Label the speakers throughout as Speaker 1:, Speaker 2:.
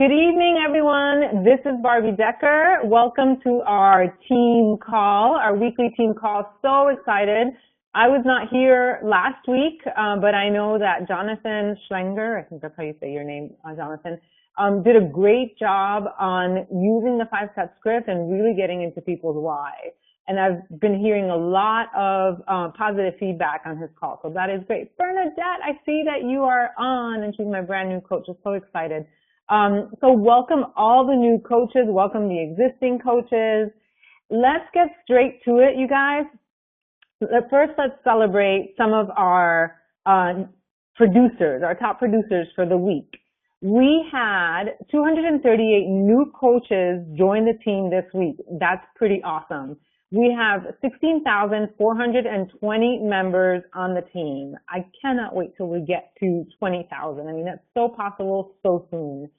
Speaker 1: Good evening, everyone. This is Barbie Decker. Welcome to our team call, our weekly team call. So excited. I was not here last week, but I know that Jonathan Schlenger, I think that's how you say your name, Jonathan, did a great job on using the 5-step script and really getting into people's why. And I've been hearing a lot of positive feedback on his call, so that is great. Bernadette, I see that you are on, and she's my brand new coach. I'm so excited. So welcome all the new coaches, welcome the existing coaches. Let's get straight to it, you guys. First, let's celebrate some of our producers, our top producers for the week. We had 238 new coaches join the team this week. That's pretty awesome. We have 16,420 members on the team. I cannot wait till we get to 20,000. I mean, that's so possible so soon.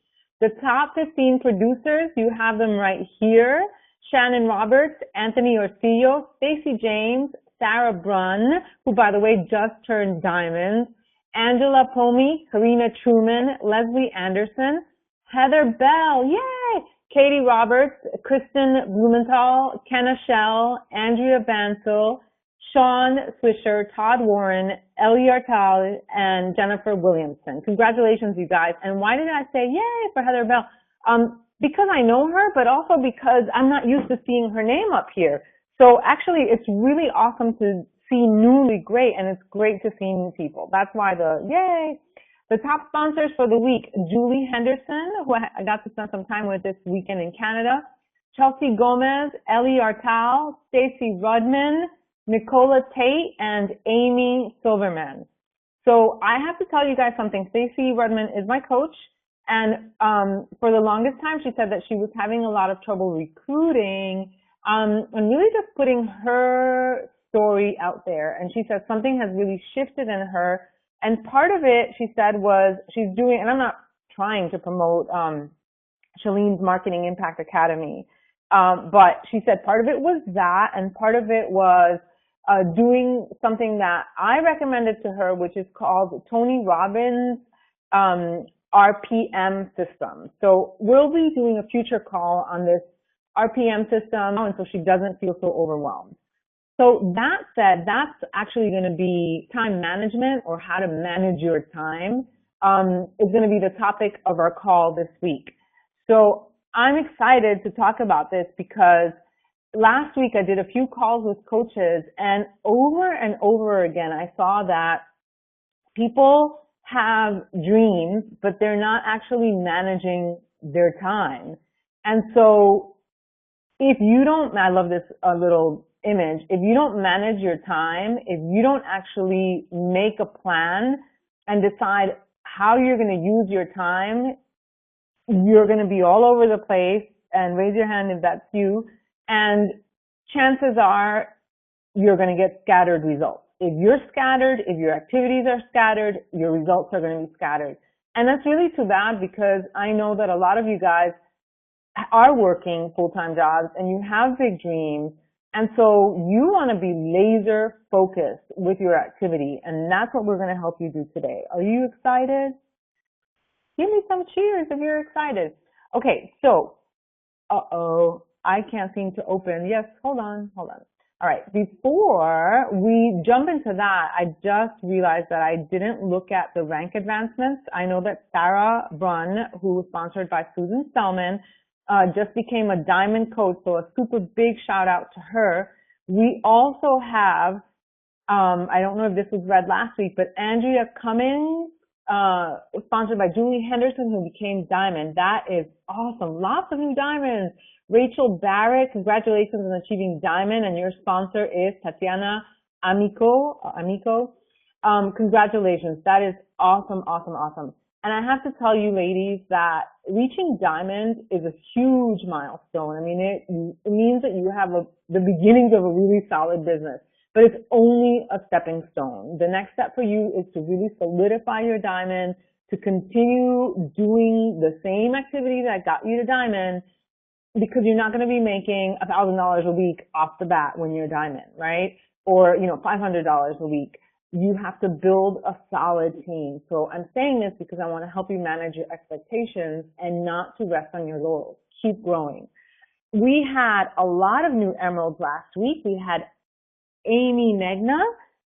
Speaker 1: The top 15 producers, you have them right here. Shannon Roberts, Anthony Orsillo, Stacey James, Sarah Brunn, who by the way just turned diamond, Angela Pomey, Karina Truman, Leslie Anderson, Heather Bell, yay! Katie Roberts, Kristen Blumenthal, Kenna Shell, Andrea Bansel, Sean Swisher, Todd Warren, Ellie Artal, and Jennifer Williamson. Congratulations, you guys. And why did I say yay for Heather Bell? Because I know her, but also because I'm not used to seeing her name up here. So actually, it's really awesome to see newly great, and it's great to see new people. That's why the yay. The top sponsors for the week, Julie Henderson, who I got to spend some time with this weekend in Canada, Chelsea Gomez, Ellie Artal, Stacey Rudman, Nicola Tate, and Amy Silverman. So I have to tell you guys something. Stacey Rudman is my coach, and for the longest time she said that she was having a lot of trouble recruiting and really just putting her story out there. And she said something has really shifted in her. And part of it, she said, was she's doing, and I'm not trying to promote Shalene's Marketing Impact Academy, but she said part of it was that, and part of it was doing something that I recommended to her, which is called Tony Robbins' RPM system. So we'll be doing a future call on this RPM system, and so she doesn't feel so overwhelmed. So that said, that's actually going to be time management, or how to manage your time, is going to be the topic of our call this week. So I'm excited to talk about this because last week I did a few calls with coaches, and over again I saw that people have dreams, but they're not actually managing their time. And so if you don't, I love this little image, if you don't manage your time, if you don't actually make a plan and decide how you're going to use your time, you're going to be all over the place. And raise your hand if that's you. And chances are you're going to get scattered results. If you're scattered, if your activities are scattered, your results are going to be scattered. And that's really too bad, because I know that a lot of you guys are working full-time jobs and you have big dreams. And so you want to be laser focused with your activity. And that's what we're going to help you do today. Are you excited? Give me some cheers if you're excited. Okay, so, I can't seem to open. Yes, hold on. All right, before we jump into that, I just realized that I didn't look at the rank advancements. I know that Sarah Brunn, who was sponsored by Susan Spellman, just became a diamond coach, so a super big shout out to her. We also have, I don't know if this was read last week, but Andrea Cummings, sponsored by Julie Henderson, who became diamond. That is awesome. Lots of new diamonds. Rachel Barrett, congratulations on achieving diamond, and your sponsor is Tatiana Amico. Congratulations. That is awesome. And I have to tell you, ladies, that reaching diamond is a huge milestone. I mean, it means that you have the beginnings of a really solid business, but it's only a stepping stone. The next step for you is to really solidify your diamond, to continue doing the same activity that got you to diamond, because you're not going to be making $1,000 a week off the bat when you're diamond, right? Or, $500 a week. you have to build a solid team. So I'm saying this because I want to help you manage your expectations and not to rest on your laurels. Keep growing. We had a lot of new emeralds last week. We had Amy Megna,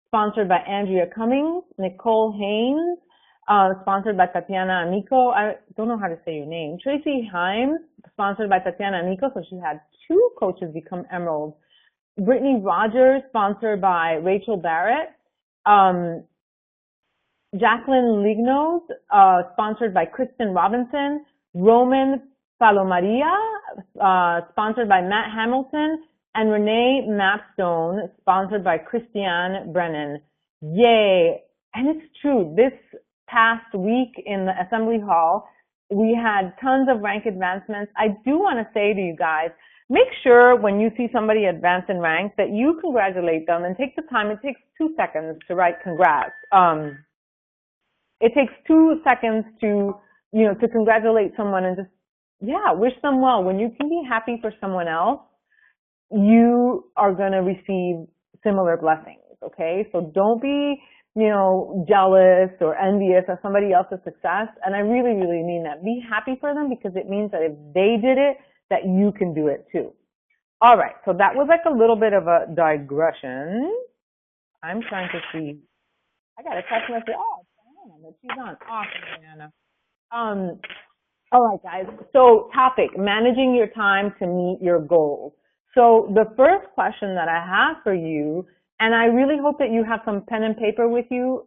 Speaker 1: sponsored by Andrea Cummings, Nicole Haynes, sponsored by Tatiana Amico. I don't know how to say your name. Tracy Himes, sponsored by Tatiana Amico. So she had 2 coaches become emeralds. Brittany Rogers, sponsored by Rachel Barrett. Jacqueline Lignos, sponsored by Kristen Robinson. Roman Palomaria, sponsored by Matt Hamilton. And Renee Mapstone, sponsored by Christiane Brennan. Yay! And it's true. This past week in the Assembly Hall, we had tons of rank advancements. I do want to say to you guys, make sure when you see somebody advance in rank that you congratulate them and take the time. It takes 2 seconds to write congrats. It takes 2 seconds to, to congratulate someone and just, wish them well. When you can be happy for someone else, you are going to receive similar blessings, okay? So don't be, jealous or envious of somebody else's success. And I really, really mean that. Be happy for them because it means that if they did it, that you can do it too. All right, so that was like a little bit of a digression. I'm trying to see. I got a text message. Oh, Diana, she's on. Awesome, Diana. All right, guys. So topic, managing your time to meet your goals. So the first question that I have for you, and I really hope that you have some pen and paper with you.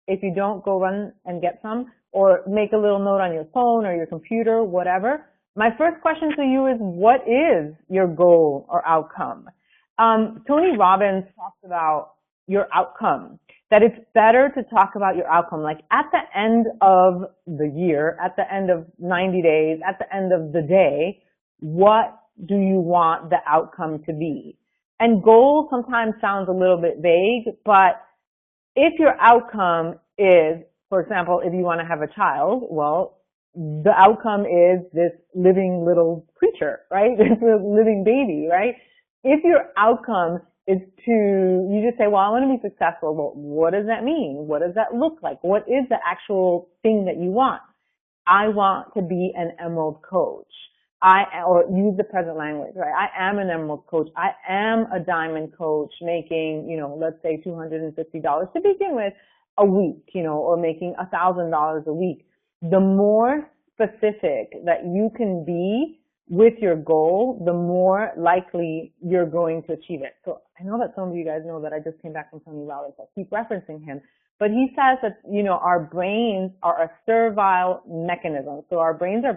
Speaker 1: If you don't, go run and get some, or make a little note on your phone or your computer, whatever. My first question to you is, what is your goal or outcome? Tony Robbins talks about your outcome, that it's better to talk about your outcome. Like at the end of the year, at the end of 90 days, at the end of the day, what do you want the outcome to be? And goal sometimes sounds a little bit vague, but if your outcome is, for example, if you want to have a child, well, the outcome is this living little creature, right? It's a living baby, right? If your outcome is you just say, well, I want to be successful. Well, what does that mean? What does that look like? What is the actual thing that you want? I want to be an emerald coach. Or use the present language, right? I am an emerald coach. I am a diamond coach making, let's say $250 to begin with a week, or making $1,000 a week. The more specific that you can be with your goal, the more likely you're going to achieve it. So I know that some of you guys know that I just came back from Tony Robbins. I keep referencing him. But he says that, our brains are a servile mechanism. So our brains are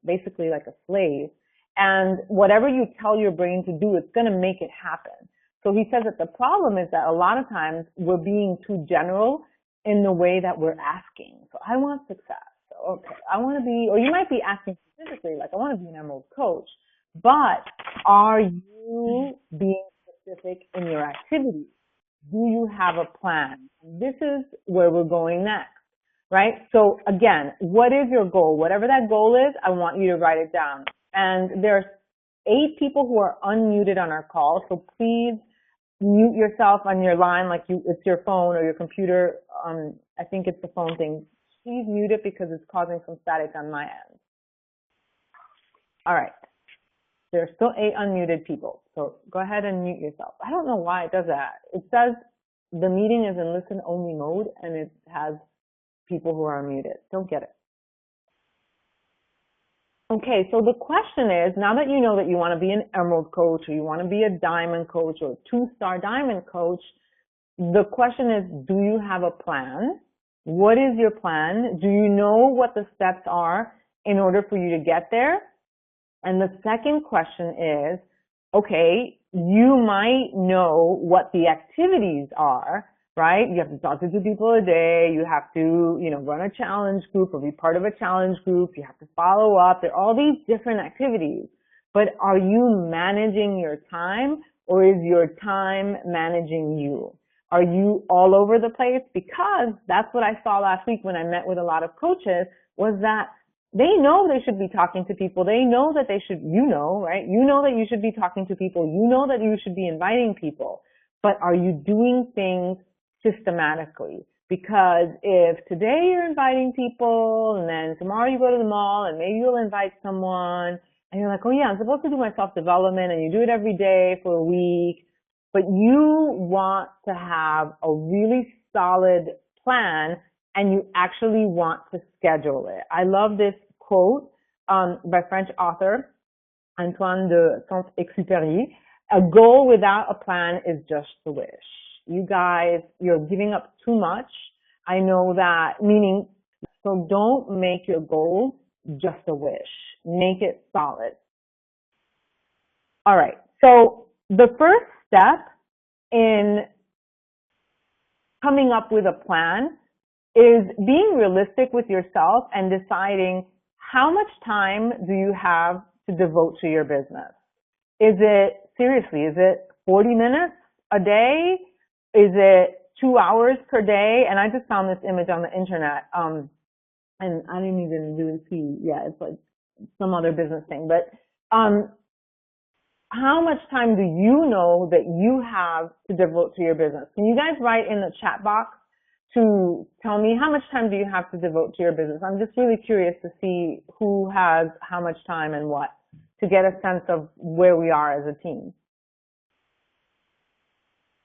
Speaker 1: basically like a slave. And whatever you tell your brain to do, it's going to make it happen. So he says that the problem is that a lot of times we're being too general in the way that we're asking. So I want success. So, okay, I want to be, or you might be asking specifically, like I want to be an emerald coach. But are you being specific in your activities? Do you have a plan? This is where we're going next, right? So again, what is your goal? Whatever that goal is, I want you to write it down. And there's 8 people who are unmuted on our call, so please mute yourself on your line like it's your phone or your computer. I think it's the phone thing. Please mute it because it's causing some static on my end. All right. There are still 8 unmuted people, so go ahead and mute yourself. I don't know why it does that. It says the meeting is in listen-only mode, and it has people who are unmuted. Don't get it. Okay, so the question is, now that you know that you want to be an emerald coach, or you want to be a diamond coach, or a 2-star diamond coach, the question is, do you have a plan? What is your plan? Do you know what the steps are in order for you to get there? And the second question is, okay, you might know what the activities are, right? You have to talk to 2 people a day. You have to, run a challenge group or be part of a challenge group. You have to follow up. There are all these different activities. But are you managing your time, or is your time managing you? Are you all over the place? Because that's what I saw last week when I met with a lot of coaches, was that they know they should be talking to people. They know that they should, right? You know that you should be talking to people. You know that you should be inviting people. But are you doing things systematically. Because if today you're inviting people and then tomorrow you go to the mall and maybe you'll invite someone and you're like, oh yeah, I'm supposed to do my self-development, and you do it every day for a week, but you want to have a really solid plan and you actually want to schedule it. I love this quote by French author Antoine de Saint-Exupéry. A goal without a plan is just a wish. You guys, you're giving up too much. I know that, meaning, so don't make your goals just a wish. Make it solid. All right. So the first step in coming up with a plan is being realistic with yourself and deciding how much time do you have to devote to your business. Is it 40 minutes a day? Is it 2 hours per day? And I just found this image on the internet, and I didn't even really see, it's like some other business thing, but how much time do you know that you have to devote to your business? Can you guys write in the chat box to tell me how much time do you have to devote to your business? I'm just really curious to see who has how much time and what, to get a sense of where we are as a team.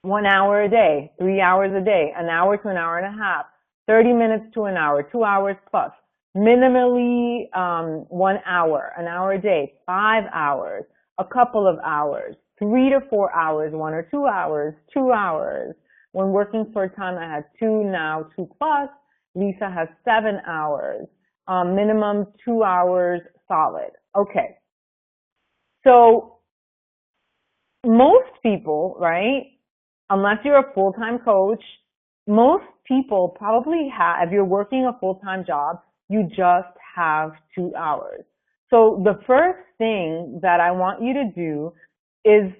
Speaker 1: 1 hour a day, 3 hours a day, an hour to an hour and a half, 30 minutes to an hour, 2 hours plus, minimally 1 hour, an hour a day, 5 hours, a couple of hours, 3 to 4 hours, 1 or 2 hours, 2 hours. When working part-time, I had 2, now 2 plus. Lisa has 7 hours, minimum 2 hours solid. Okay. So most people, right, unless you're a full-time coach, most people probably have, if you're working a full-time job, you just have 2 hours. So the first thing that I want you to do is,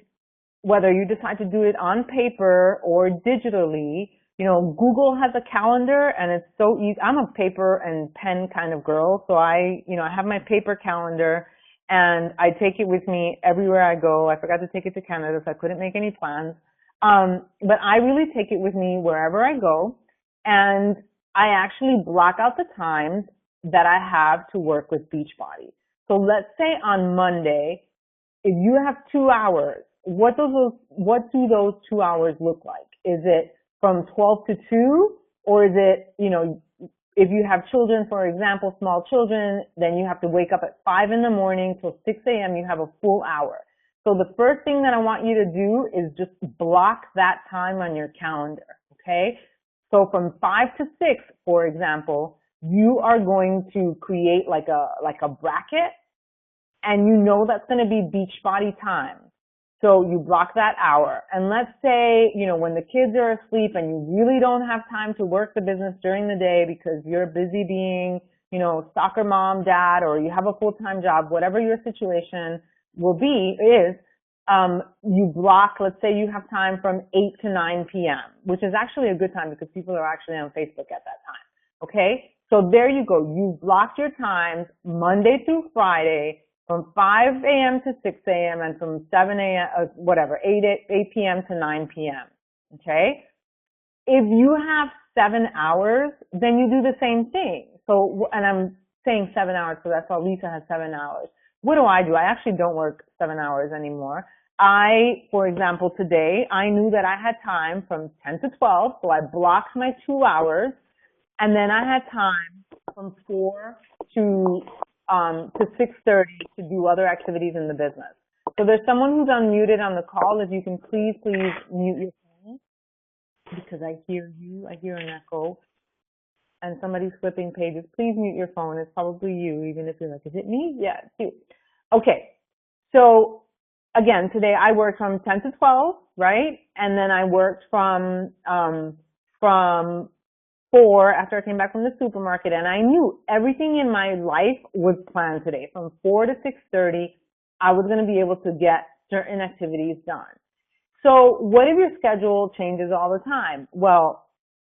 Speaker 1: whether you decide to do it on paper or digitally, Google has a calendar and it's so easy. I'm a paper and pen kind of girl, so I have my paper calendar and I take it with me everywhere I go. I forgot to take it to Canada, so I couldn't make any plans. But I really take it with me wherever I go, and I actually block out the times that I have to work with Beachbody. So let's say on Monday, if you have 2 hours, what do those 2 hours look like? Is it from 12 to 2, or is it, if you have children, for example, small children, then you have to wake up at 5 in the morning till 6 a.m. You have a full hour. So the first thing that I want you to do is just block that time on your calendar, okay? So from 5 to 6, for example, you are going to create like a bracket, and that's going to be Beachbody time. So you block that hour. And let's say, when the kids are asleep and you really don't have time to work the business during the day because you're busy being, soccer mom, dad, or you have a full-time job, whatever your situation is, you block, let's say you have time from 8 to 9 p.m., which is actually a good time because people are actually on Facebook at that time. Okay? So there you go. You've blocked your times Monday through Friday from 5 a.m. to 6 a.m. and from 7 a.m., 8 p.m. to 9 p.m. Okay? If you have 7 hours, then you do the same thing. So, and I'm saying 7 hours because that's why Lisa has 7 hours. What do? I actually don't work 7 hours anymore. For example, today, I knew that I had time from 10 to 12, so I blocked my 2 hours, and then I had time from 4 to 6:30 to do other activities in the business. So there's someone who's unmuted on the call. If you can please mute your phone, because I hear an echo, and somebody's flipping pages. Please mute your phone. It's probably you, even if you're like, is it me? Yeah, it's you. Okay. So again, today I worked from 10 to 12, right? And then I worked from 4 after I came back from the supermarket, and I knew everything in my life was planned today. From 4 to 6:30, I was going to be able to get certain activities done. So what if your schedule changes all the time? Well,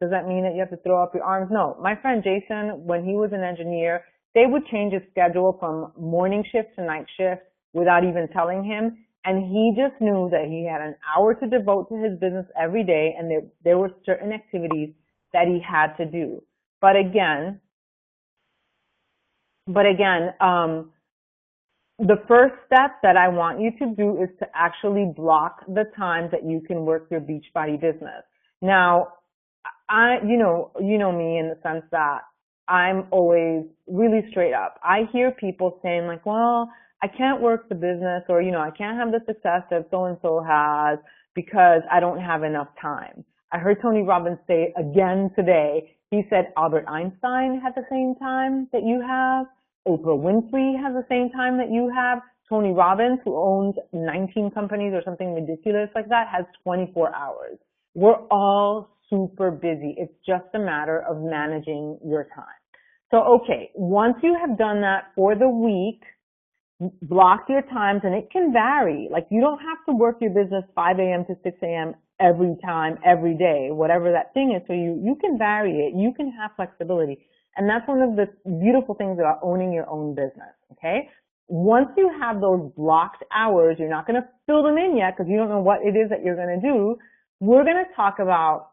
Speaker 1: does that mean that you have to throw up your arms? No. My friend Jason, when he was an engineer, they would change his schedule from morning shift to night shift without even telling him. and he just knew that he had an hour to devote to his business every day, and there were certain activities that he had to do. But again, the first step that I want you to do is to actually block the times that you can work your Beachbody business. Now, you know me in the sense that I'm always really straight up. I hear people saying like, well, I can't work the business, or, I can't have the success that so-and-so has because I don't have enough time. I heard Tony Robbins say again today, he said Albert Einstein had the same time that you have. Oprah Winfrey has the same time that you have. Tony Robbins, who owns 19 companies or something ridiculous like that, has 24 hours. We're all super busy. It's just a matter of managing your time. So, okay, once you have done that for the week, block your times, and it can vary. Like, you don't have to work your business 5 a.m. to 6 a.m. every time, every day, whatever that thing is. So you can vary it. You can have flexibility. And that's one of the beautiful things about owning your own business, okay? Once you have those blocked hours, you're not going to fill them in yet because you don't know what it is that you're going to do. We're going to talk about,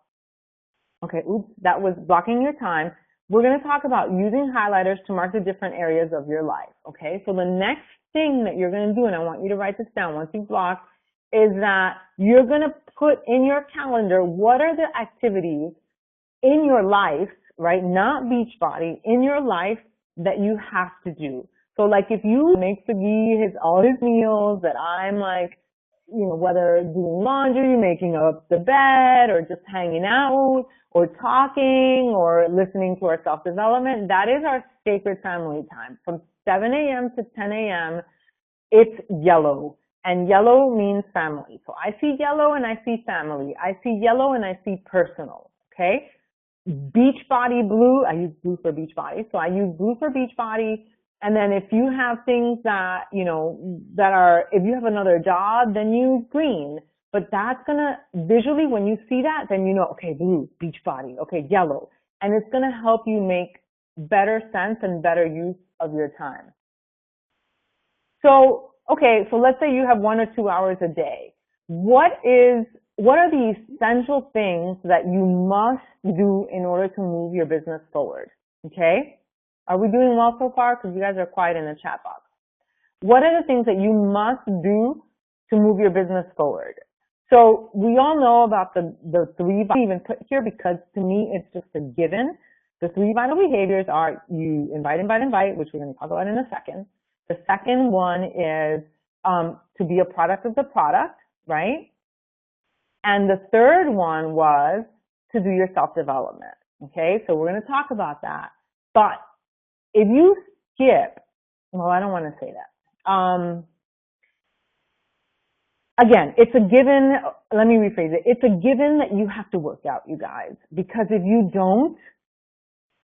Speaker 1: okay, oops, that was blocking your time. We're going to talk about using highlighters to mark the different areas of your life, okay? So the next thing that you're going to do, and I want you to write this down once you've blocked, is that you're going to put in your calendar what are the activities in your life, right, not Beachbody, in your life that you have to do. So like if you make Sagi all his meals, that I'm like, whether doing laundry, making up the bed, or just hanging out, or talking, or listening to our self-development, that is our sacred family time. From 7 a.m. to 10 a.m., it's yellow. And yellow means family. So I see yellow and I see family. I see yellow and I see personal, okay? Beachbody blue, I use blue for Beachbody. So I use blue for Beachbody. And then if you have things that, that are, if you have another job, then use green. But that's gonna, visually, when you see that, then okay, blue, Beachbody, okay, yellow. And it's gonna help you make better sense and better use of your time. So, okay, so let's say you have 1 or 2 hours a day. What are the essential things that you must do in order to move your business forward? Okay? Are we doing well so far? Because you guys are quiet in the chat box. What are the things that you must do to move your business forward? So we all know about the 3, I even put here because to me it's just a given. The 3 vital behaviors are you invite, which we're going to talk about in a second. The second one is to be a product of the product, right? And the third one was to do your self-development, okay? So we're going to talk about that. But if you skip, well, I don't want to say that. Again, it's a given, let me rephrase it. It's a given that you have to work out, you guys, because if you don't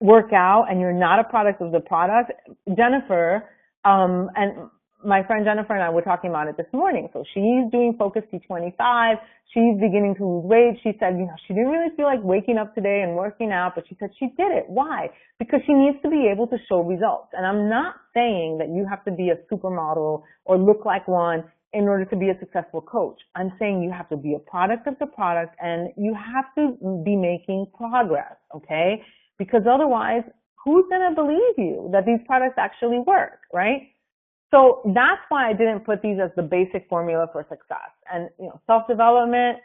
Speaker 1: work out and you're not a product of the product, Jennifer, and my friend Jennifer and I were talking about it this morning. So she's doing Focus T25. She's beginning to lose weight. She said, she didn't really feel like waking up today and working out, but she said she did it. Why? Because she needs to be able to show results. And I'm not saying that you have to be a supermodel or look like one in order to be a successful coach. I'm saying you have to be a product of the product and you have to be making progress, okay? Because otherwise, who's going to believe you that these products actually work, right? So that's why I didn't put these as the basic formula for success. And, self-development,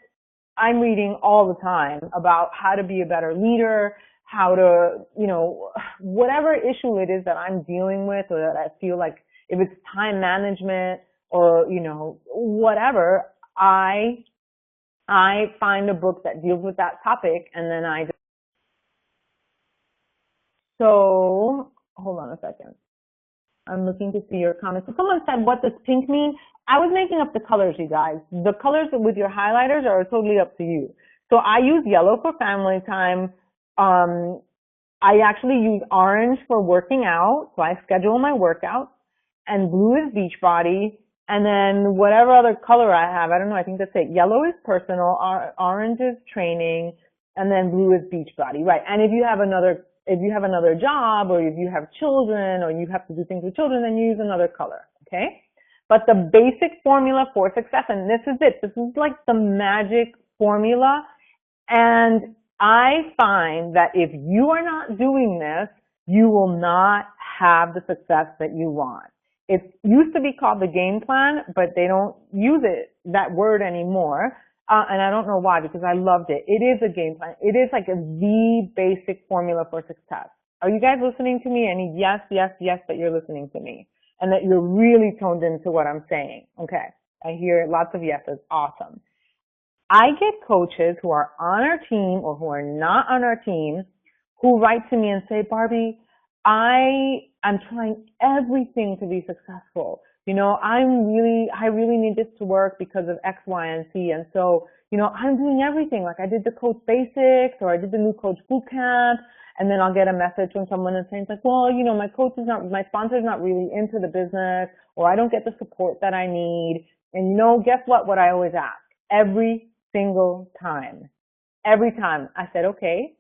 Speaker 1: I'm reading all the time about how to be a better leader, how to, whatever issue it is that I'm dealing with or that I feel like if it's time management or, whatever, I find a book that deals with that topic and then so, hold on a second. I'm looking to see your comments. So someone said, what does pink mean? I was making up the colors, you guys. The colors with your highlighters are totally up to you. So I use yellow for family time. I actually use orange for working out. So I schedule my workouts. And blue is Beachbody. And then whatever other color I have, I don't know, I think that's it. Yellow is personal, orange is training, and then blue is Beachbody. Right. And if you have another job or if you have children or you have to do things with children, then you use another color, okay? But the basic formula for success, and this is it, this is like the magic formula, and I find that if you are not doing this, you will not have the success that you want. It used to be called the game plan, but they don't use that word anymore. And I don't know why, because I loved it. It is a game plan. It is like the basic formula for success. Are you guys listening to me? I need yes, yes, yes that you're listening to me and that you're really toned into what I'm saying. Okay. I hear lots of yeses. Awesome. I get coaches who are on our team or who are not on our team who write to me and say, Barbie, I'm trying everything to be successful. You know, I really need this to work because of X, Y, and Z. And so, you know, I'm doing everything. Like I did the Coach Basics or I did the new Coach Bootcamp. And then I'll get a message from someone and saying like, well, you know, my sponsor's not really into the business, or I don't get the support that I need. And you know, guess what I always ask every single time. Every time I say, okay,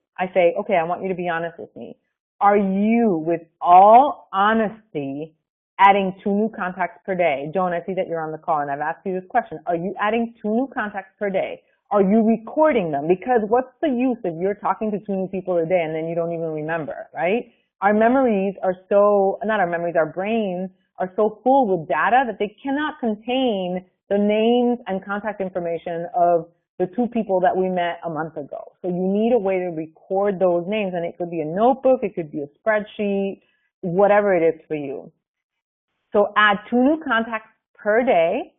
Speaker 1: I want you to be honest with me. Are you, with all honesty, adding 2 new contacts per day? Joan, I see that you're on the call and I've asked you this question. Are you adding 2 new contacts per day? Are you recording them? Because what's the use if you're talking to 2 new people a day and then you don't even remember, right? Our memories are our brains are so full with data that they cannot contain the names and contact information of the 2 people that we met a month ago. So you need a way to record those names, and it could be a notebook, it could be a spreadsheet, whatever it is for you. So add 2 new contacts per day,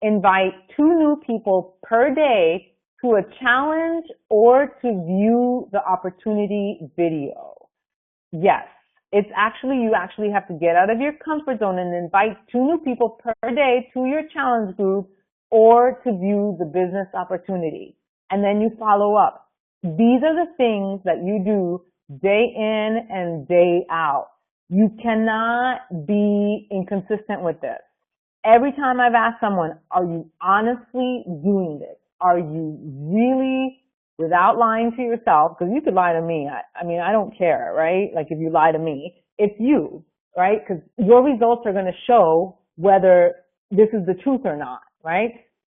Speaker 1: invite 2 new people per day to a challenge or to view the opportunity video. Yes, you actually have to get out of your comfort zone and invite 2 new people per day to your challenge group or to view the business opportunity. And then you follow up. These are the things that you do day in and day out. You cannot be inconsistent with this. Every time I've asked someone, are you honestly doing this? Are you really, without lying to yourself, because you could lie to me. I mean, I don't care, right? Like if you lie to me, it's you, right? Because your results are going to show whether this is the truth or not, right?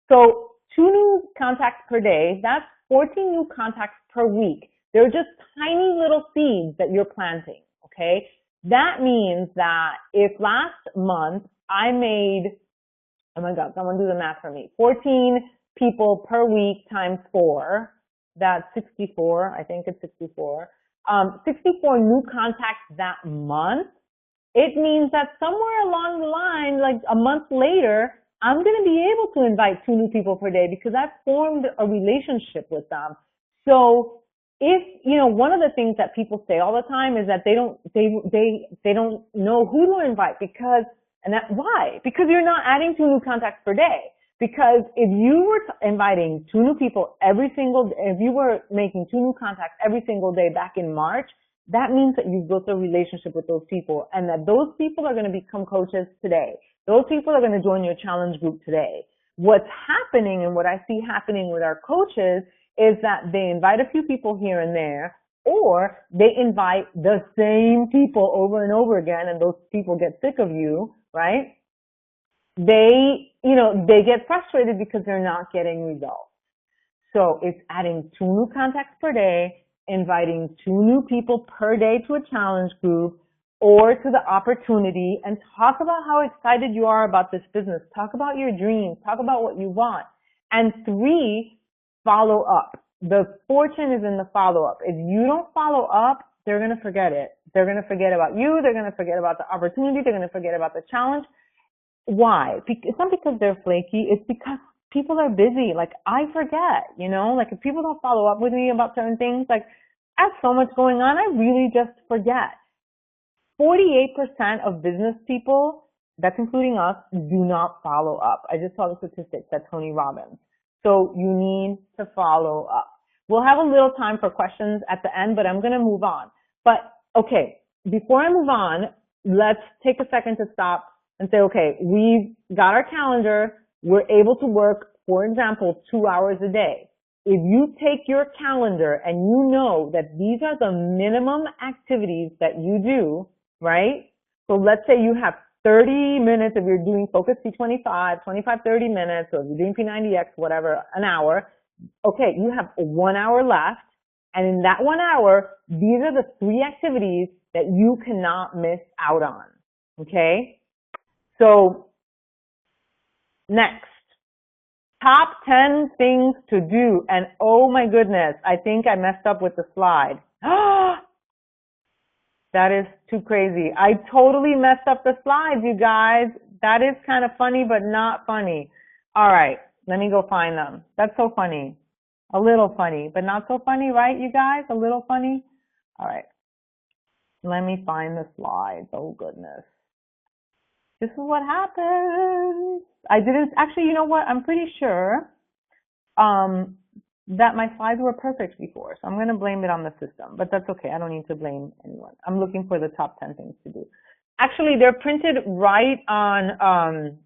Speaker 1: So 2 new contacts per day, that's 14 new contacts per week. They're just tiny little seeds that you're planting, okay? That means that if last month I made, oh my God, someone do the math for me, 14 people per week times 4, that's 64, I think it's 64, 64 new contacts that month, it means that somewhere along the line, like a month later, I'm going to be able to invite 2 new people per day because I've formed a relationship with them. So if, you know, one of the things that people say all the time is that they don't know who to invite why? Because you're not adding 2 new contacts per day. Because if you were inviting 2 new people if you were making 2 new contacts every single day back in March, that means that you've built a relationship with those people and that those people are going to become coaches today. Those people are going to join your challenge group today. What's happening and what I see happening with our coaches is that they invite a few people here and there, or they invite the same people over and over again, and those people get sick of you, right? They get frustrated because they're not getting results. So it's adding 2 new contacts per day, inviting 2 new people per day to a challenge group or to the opportunity, and talk about how excited you are about this business. Talk about your dreams. Talk about what you want. And 3, follow up. The fortune is in the follow-up. If you don't follow up, they're going to forget it. They're going to forget about you. They're going to forget about the opportunity. They're going to forget about the challenge. Why? It's not because they're flaky. It's because people are busy. Like, I forget, you know? Like, if people don't follow up with me about certain things, like, I have so much going on, I really just forget. 48% of business people, that's including us, do not follow up. I just saw the statistics at Tony Robbins. So you need to follow up. We'll have a little time for questions at the end, but I'm going to move on. But, okay, before I move on, let's take a second to stop and say, okay, we've got our calendar. We're able to work, for example, 2 hours a day. If you take your calendar and you know that these are the minimum activities that you do, right? So let's say you have 30 minutes if you're doing Focus P25, 25, 30 minutes, or if you're doing P90X, whatever, an hour. Okay, you have 1 hour left. And in that 1 hour, these are the 3 activities that you cannot miss out on. Okay? So, next. Top 10 things to do. And oh my goodness, I think I messed up with the slide. That is too crazy. I totally messed up the slides, you guys. That is kind of funny, but not funny. All right, let me go find them. That's so funny. A little funny, but not so funny, right, you guys? A little funny? All right. Let me find the slides. Oh, goodness. This is what happens. I didn't, actually, you know what? I'm pretty sure that my slides were perfect before, so I'm going to blame it on the system, but that's okay. I don't need to blame anyone. I'm looking for the top 10 things to do. Actually, they're printed right on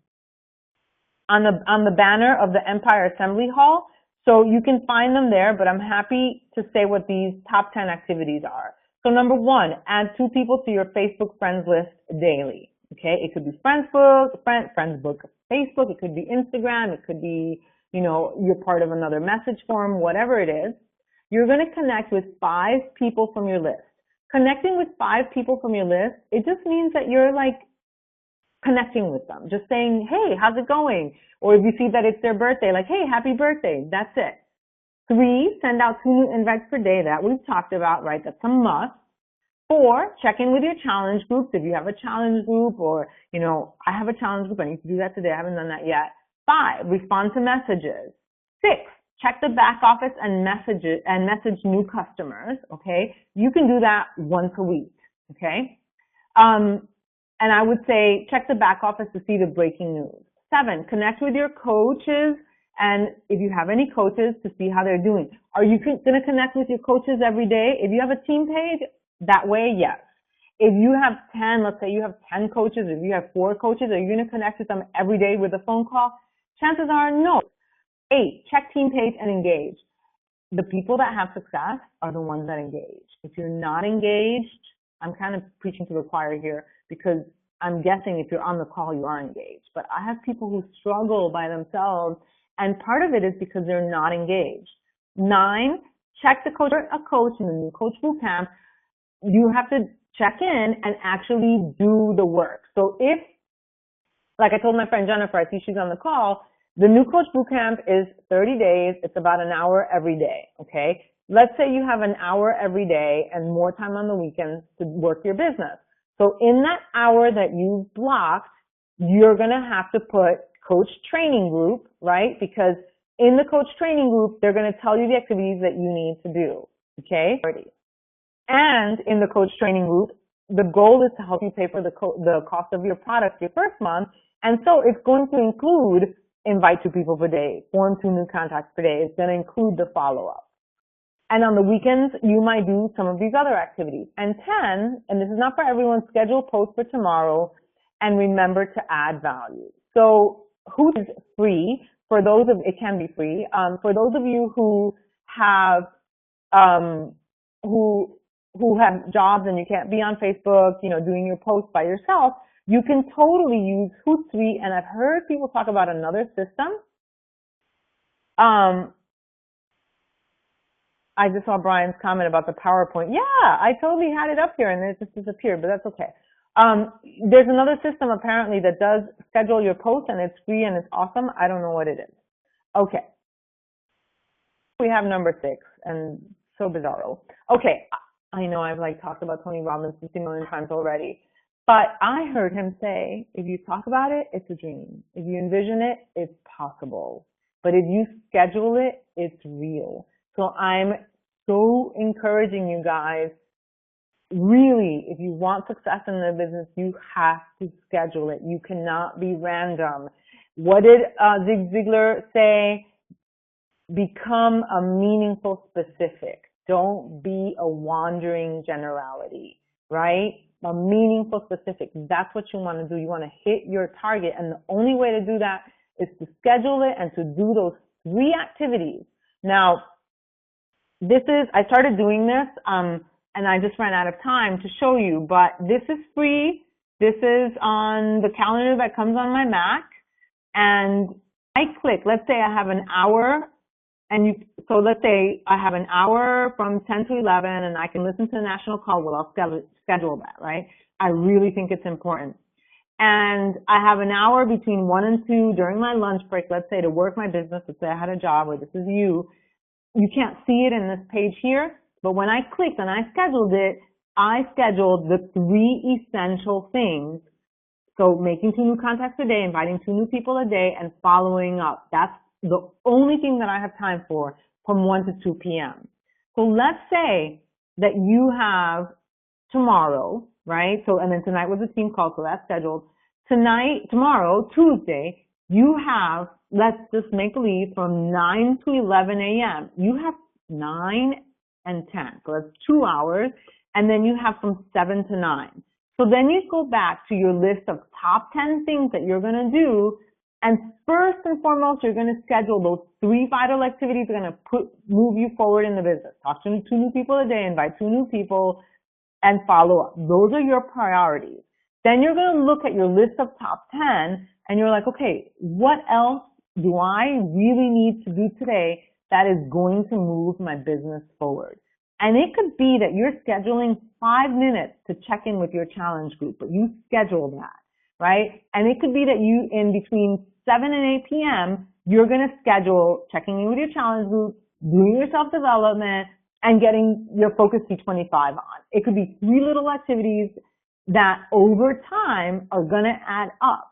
Speaker 1: the banner of the Empire Assembly Hall, so you can find them there, but I'm happy to say what these top 10 activities are. So number 1, add 2 people to your Facebook friends list daily. Okay, it could be Friendsbook, Facebook, it could be Instagram, it could be, you know, you're part of another message forum, whatever it is. You're going to connect with 5 people from your list. Connecting with 5 people from your list, it just means that you're like connecting with them. Just saying, hey, how's it going? Or if you see that it's their birthday, like, hey, happy birthday. That's it. 3, send out 2 new invites per day. That we've talked about, right? That's a must. 4, check in with your challenge groups. If you have a challenge group, or, you know, I have a challenge group. I need to do that today. I haven't done that yet. 5, respond to messages. 6, check the back office and message new customers. Okay. You can do that once a week. Okay. And I would say check the back office to see the breaking news. 7, connect with your coaches, and if you have any coaches, to see how they're doing. Are you going to connect with your coaches every day? If you have a team page, that way, yes. If you have 10, let's say you have 10 coaches, if you have 4 coaches, are you going to connect with them every day with a phone call? Chances are no. 8, check team page and engage. The people that have success are the ones that engage. If you're not engaged, I'm kind of preaching to the choir here, because I'm guessing if you're on the call, you are engaged. But I have people who struggle by themselves, and part of it is because they're not engaged. 9, check the coach, a coach in the new coach bootcamp. You have to check in and actually do the work. So if, like I told my friend Jennifer, I see she's on the call, the new coach bootcamp is 30 days. It's about an hour every day. Okay. Let's say you have an hour every day and more time on the weekends to work your business. So in that hour that you blocked, you're going to have to put coach training group, right? Because in the coach training group, they're going to tell you the activities that you need to do. Okay. And in the coach training group, the goal is to help you pay for the cost of your product your first month. And so it's going to include invite 2 people per day, form 2 new contacts per day. It's going to include the follow-up. And on the weekends, you might do some of these other activities. And 10, and this is not for everyone, schedule posts for tomorrow and remember to add value. So who is free? For those of, it can be free. For those of you who have, who have jobs and you can't be on Facebook, you know, doing your posts by yourself, you can totally use Hootsuite. And I've heard people talk about another system. I just saw Brian's comment about the PowerPoint. Yeah, I totally had it up here and it just disappeared, but that's okay. There's another system apparently that does schedule your posts and it's free and it's awesome. I don't know what it is. Okay. We have number 6 and so bizarro. Okay. I know I've like talked about Tony Robbins 50 million times already, but I heard him say, if you talk about it, it's a dream. If you envision it, it's possible. But if you schedule it, it's real. So I'm so encouraging you guys, really, if you want success in the business, you have to schedule it. You cannot be random. What did Zig Ziglar say? Become a meaningful specific. Don't be a wandering generality, right? A meaningful specific. That's what you want to do. You want to hit your target. And the only way to do that is to schedule it and to do those 3 activities. Now, I started doing this, and I just ran out of time to show you, but this is free. This is on the calendar that comes on my Mac, and I click, let's say I have an hour, so let's say I have an hour from 10 to 11 and I can listen to the national call. Well, I'll schedule that, right? I really think it's important. And I have an hour between 1 and 2 during my lunch break, let's say, to work my business. Let's say I had a job, or this is you. You can't see it in this page here, but when I clicked and I scheduled it, I scheduled the 3 essential things. So making 2 new contacts a day, inviting 2 new people a day, and following up. That's the only thing that I have time for from 1 to 2 p.m. So let's say that you have tomorrow, right? So, and then tonight was a team call, so that's scheduled. Tomorrow, Tuesday, you have, let's just make believe, from 9 to 11 a.m. You have 9 and 10, so that's 2 hours, and then you have from 7 to 9. So then you go back to your list of top 10 things that you're going to do, and first and foremost, you're going to schedule those 3 vital activities that are going to move you forward in the business. Talk to 2 new people a day, invite 2 new people, and follow up. Those are your priorities. Then you're going to look at your list of top 10, and you're like, okay, what else do I really need to do today that is going to move my business forward? And it could be that you're scheduling 5 minutes to check in with your challenge group, but you schedule that, right? And it could be that you, in between 7 and 8 p.m., you're going to schedule checking in with your challenge group, doing your self-development, and getting your Focus T25 on. It could be 3 little activities that over time are going to add up.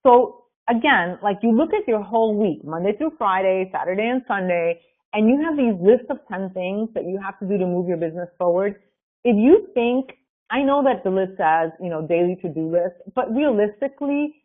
Speaker 1: So again, like you look at your whole week, Monday through Friday, Saturday and Sunday, and you have these lists of 10 things that you have to do to move your business forward. If you think, I know that the list says, daily to-do list, but realistically,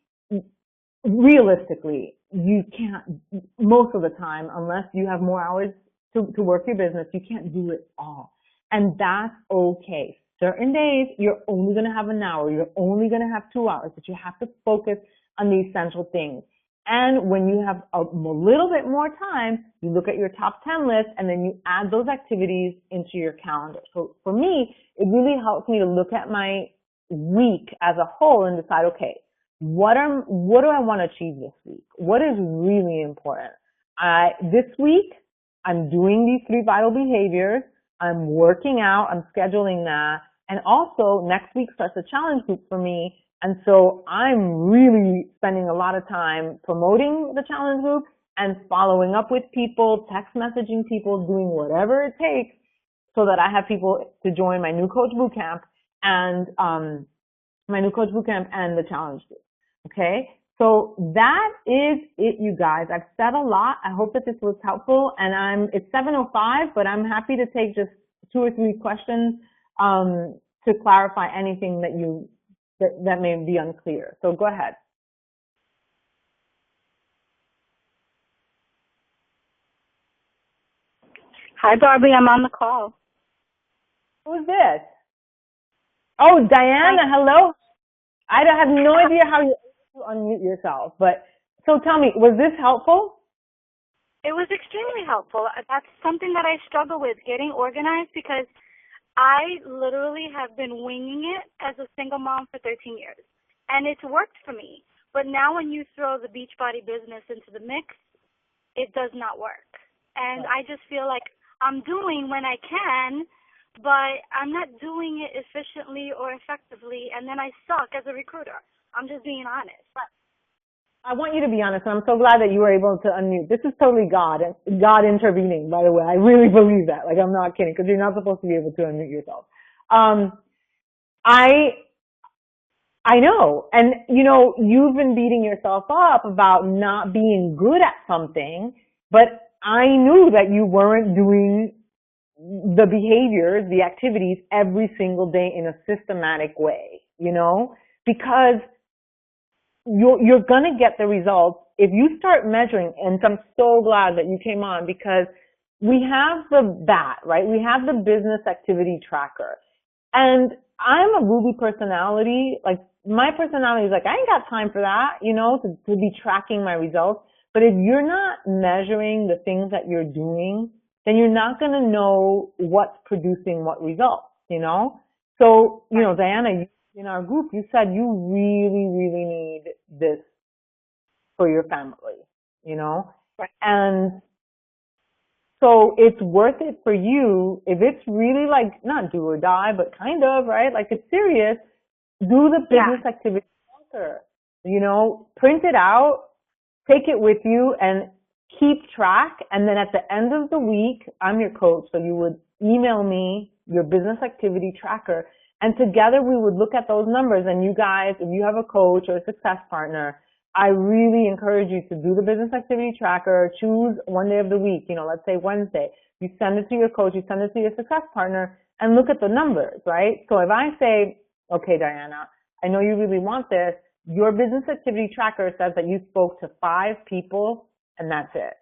Speaker 1: you can't, most of the time, unless you have more hours to work your business, you can't do it all. And that's okay. Certain days, you're only going to have an hour, you're only going to have 2 hours, but you have to focus on the essential things. And when you have a little bit more time, you look at your top 10 list and then you add those activities into your calendar. So for me, it really helps me to look at my week as a whole and decide, okay, what do I want to achieve this week? What is really important? This week, I'm doing these 3 vital behaviors. I'm working out. I'm scheduling that. And also, next week starts a challenge group for me. And so I'm really spending a lot of time promoting the challenge group and following up with people, text messaging people, doing whatever it takes so that I have people to join my new coach bootcamp and the challenge group. Okay? So that is it, you guys. I've said a lot. I hope that this was helpful. And it's 7:05, but I'm happy to take just 2 or 3 questions to clarify anything that may be unclear. So go ahead.
Speaker 2: Hi, Barbie. I'm on the call.
Speaker 1: Who's this? Oh, Diana. Hi. Hello. I have no idea how you unmute yourself, but so tell me, was this helpful?
Speaker 2: It was extremely helpful. That's something that I struggle with, getting organized, because I literally have been winging it as a single mom for 13 years, and it's worked for me. But now when you throw the Beachbody business into the mix, it does not work. And right. I just feel like I'm doing when I can, but I'm not doing it efficiently or effectively, and then I suck as a recruiter. I'm just being honest.
Speaker 1: I want you to be honest, and I'm so glad that you were able to unmute. This is totally God intervening, by the way. I really believe that. Like, I'm not kidding, because you're not supposed to be able to unmute yourself. I know. And, you've been beating yourself up about not being good at something, but I knew that you weren't doing the behaviors, the activities every single day in a systematic way, because you're going to get the results if you start measuring. And I'm so glad that you came on, because we have the BAT, right? We have the business activity tracker. And I'm a Ruby personality. Like, my personality is like, I ain't got time for that, to be tracking my results. But if you're not measuring the things that you're doing, then you're not going to know what's producing what results, So, Diana, in our group, you said you really, really need this for your family, you know?
Speaker 2: Right.
Speaker 1: And so it's worth it for you if it's really like not do or die, but kind of, right? Like it's serious. Do the business activity tracker, you know, print it out, take it with you and keep track. And then at the end of the week, I'm your coach. So you would email me your business activity tracker and together we would look at those numbers. And you guys, if you have a coach or a success partner, I really encourage you to do the business activity tracker, choose one day of the week, you know, let's say Wednesday. You send it to your coach, you send it to your success partner and look at the numbers, right? So if I say, okay, Diana, I know you really want this. Your business activity tracker says that you spoke to 5 people and that's it.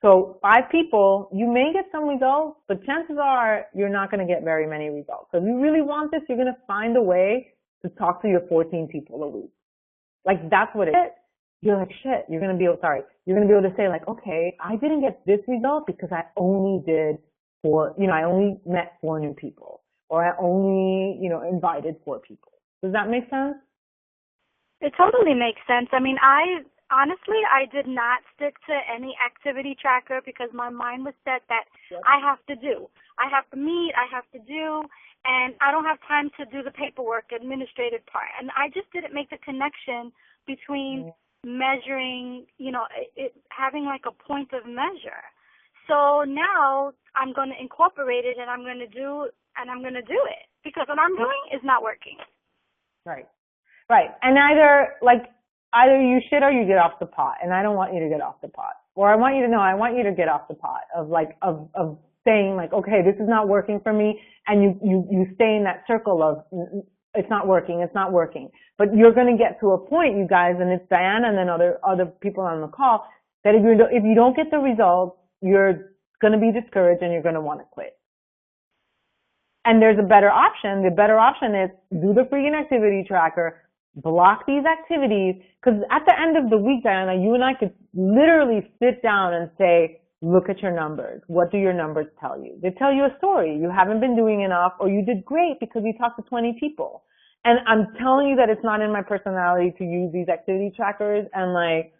Speaker 1: So 5 people, you may get some results, but chances are you're not going to get very many results. So if you really want this, you're going to find a way to talk to your 14 people a week. Like that's what it is. You're like, shit, you're going to be able to say like, okay, I didn't get this result because I only did 4, you know, I only met 4 new people or I only, you know, invited 4 people. Does that make sense?
Speaker 2: It totally makes sense. I mean, I did not stick to any activity tracker because my mind was set that I have to do. I have to meet, I have to do, and I don't have time to do the paperwork, administrative part. And I just didn't make the connection between measuring, you know, it having like a point of measure. So now I'm going to incorporate it and I'm going to do it because what I'm doing is not working.
Speaker 1: Right. Right. And either you shit or you get off the pot. And I don't want you to get off the pot. Or I want you to get off the pot of saying like, okay, this is not working for me. And you stay in that circle of it's not working. But you're going to get to a point, you guys, and it's Diana and then other people on the call, that if you don't get the results, you're going to be discouraged and you're going to want to quit. And there's a better option. The better option is do the freaking activity tracker, block these activities, because at the end of the week, Diana, you and I could literally sit down and say, look at your numbers. What do your numbers tell you? They tell you a story. You haven't been doing enough, or you did great because you talked to 20 people. And I'm telling you that it's not in my personality to use these activity trackers, and like,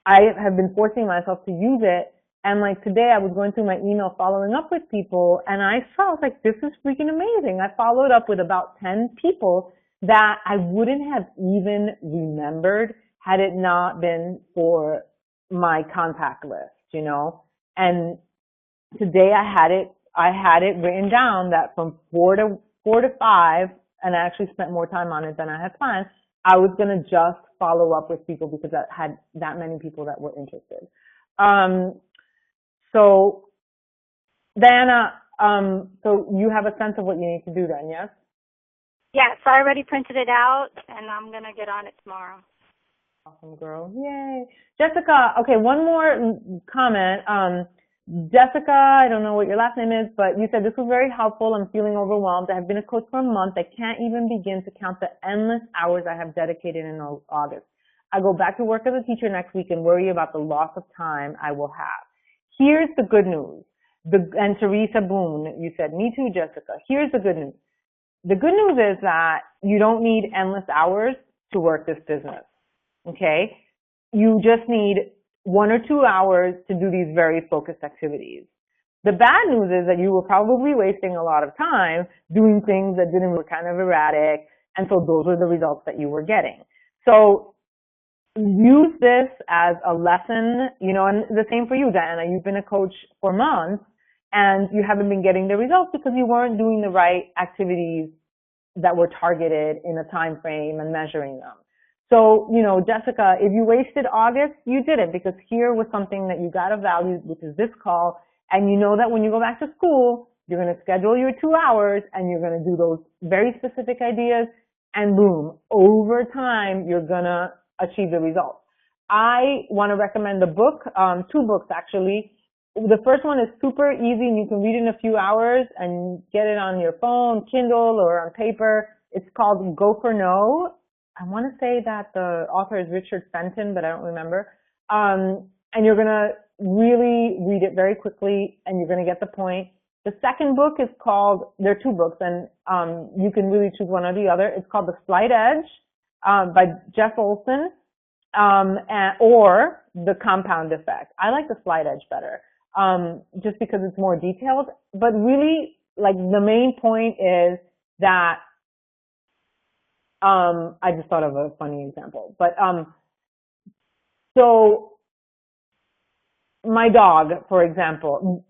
Speaker 1: I have been forcing myself to use it. And like today I was going through my email following up with people and I felt like this is freaking amazing. I followed up with about 10 people that I wouldn't have even remembered had it not been for my contact list, you know. And today I had it written down that from 4 to 5, and I actually spent more time on it than I had planned, I was going to just follow up with people because I had that many people that were interested. So, Diana, so you have a sense of what you need to do then, yes?
Speaker 2: Yes, I already printed it out, and I'm going to get on it tomorrow.
Speaker 1: Awesome, girl. Yay. Jessica, okay, one more comment. Jessica, I don't know what your last name is, but you said this was very helpful. I'm feeling overwhelmed. I have been a coach for a month. I can't even begin to count the endless hours I have dedicated in August. I go back to work as a teacher next week and worry about the loss of time I will have. Here's the good news. And Teresa Boone, you said, me too, Jessica. Here's the good news. The good news is that you don't need endless hours to work this business. Okay? You just need 1 or 2 hours to do these very focused activities. The bad news is that you were probably wasting a lot of time doing things that were kind of erratic, and so those were the results that you were getting. So use this as a lesson, you know, and the same for you, Diana. You've been a coach for months and you haven't been getting the results because you weren't doing the right activities that were targeted in a time frame and measuring them. So, you know, Jessica, if you wasted August, you didn't, because here was something that you got of value, which is this call, and you know that when you go back to school, you're going to schedule your 2 hours and you're going to do those very specific ideas, and boom, over time, you're going to achieve the results. I want to recommend the book, 2 books actually. The first one is super easy and you can read it in a few hours and get it on your phone, Kindle, or on paper. It's called Go for No. I want to say that the author is Richard Fenton, but I don't remember. And you're going to really read it very quickly and you're going to get the point. The second book is called, there are two books, and you can really choose one or the other. It's called The Slight Edge by Jeff Olson, or The Compound Effect. I like The Slight Edge better, just because it's more detailed. But really, like, the main point is that, I just thought of a funny example. But, so my dog, for example,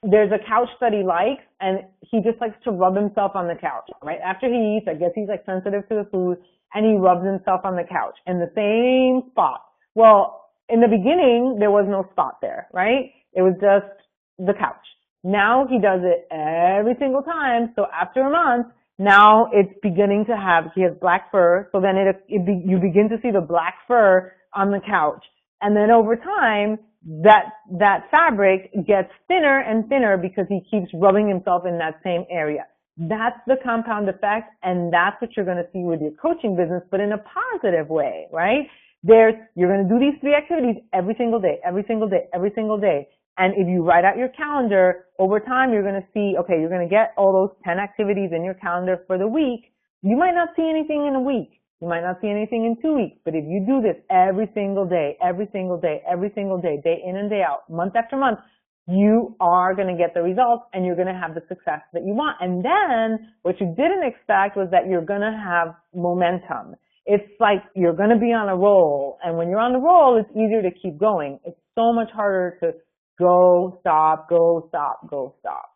Speaker 1: there's a couch that he likes, and he just likes to rub himself on the couch, right? After he eats, I guess he's like sensitive to the food, and he rubs himself on the couch in the same spot. Well, in the beginning, there was no spot there, right? It was just the couch. Now he does it every single time, so after a month, now it's beginning to have, he has black fur, so then you begin to see the black fur on the couch. And then over time, that fabric gets thinner and thinner because he keeps rubbing himself in that same area. That's the compound effect, and that's what you're going to see with your coaching business, but in a positive way, right? You're going to do these 3 activities every single day, every single day, every single day. And if you write out your calendar, over time you're going to see, okay, you're going to get all those 10 activities in your calendar for the week. You might not see anything in a week. You might not see anything in 2 weeks, but if you do this every single day, every single day, every single day, day in and day out, month after month, you are going to get the results and you're going to have the success that you want. And then what you didn't expect was that you're going to have momentum. It's like you're going to be on a roll, and when you're on the roll, it's easier to keep going. It's so much harder to go, stop, go, stop, go, stop.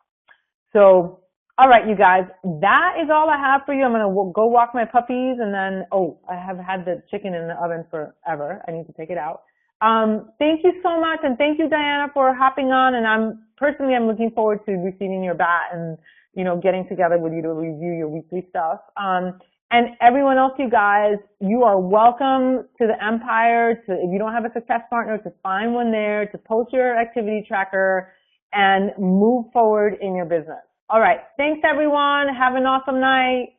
Speaker 1: So, all right, you guys, that is all I have for you. I'm going to go walk my puppies, and then, I have had the chicken in the oven forever. I need to take it out. Thank you so much, and thank you, Diana, for hopping on. And I'm looking forward to receiving your bat and, getting together with you to review your weekly stuff. And everyone else, you guys, you are welcome to the Empire. If you don't have a success partner, to find one there, to post your activity tracker, and move forward in your business. All right. Thanks, everyone. Have an awesome night.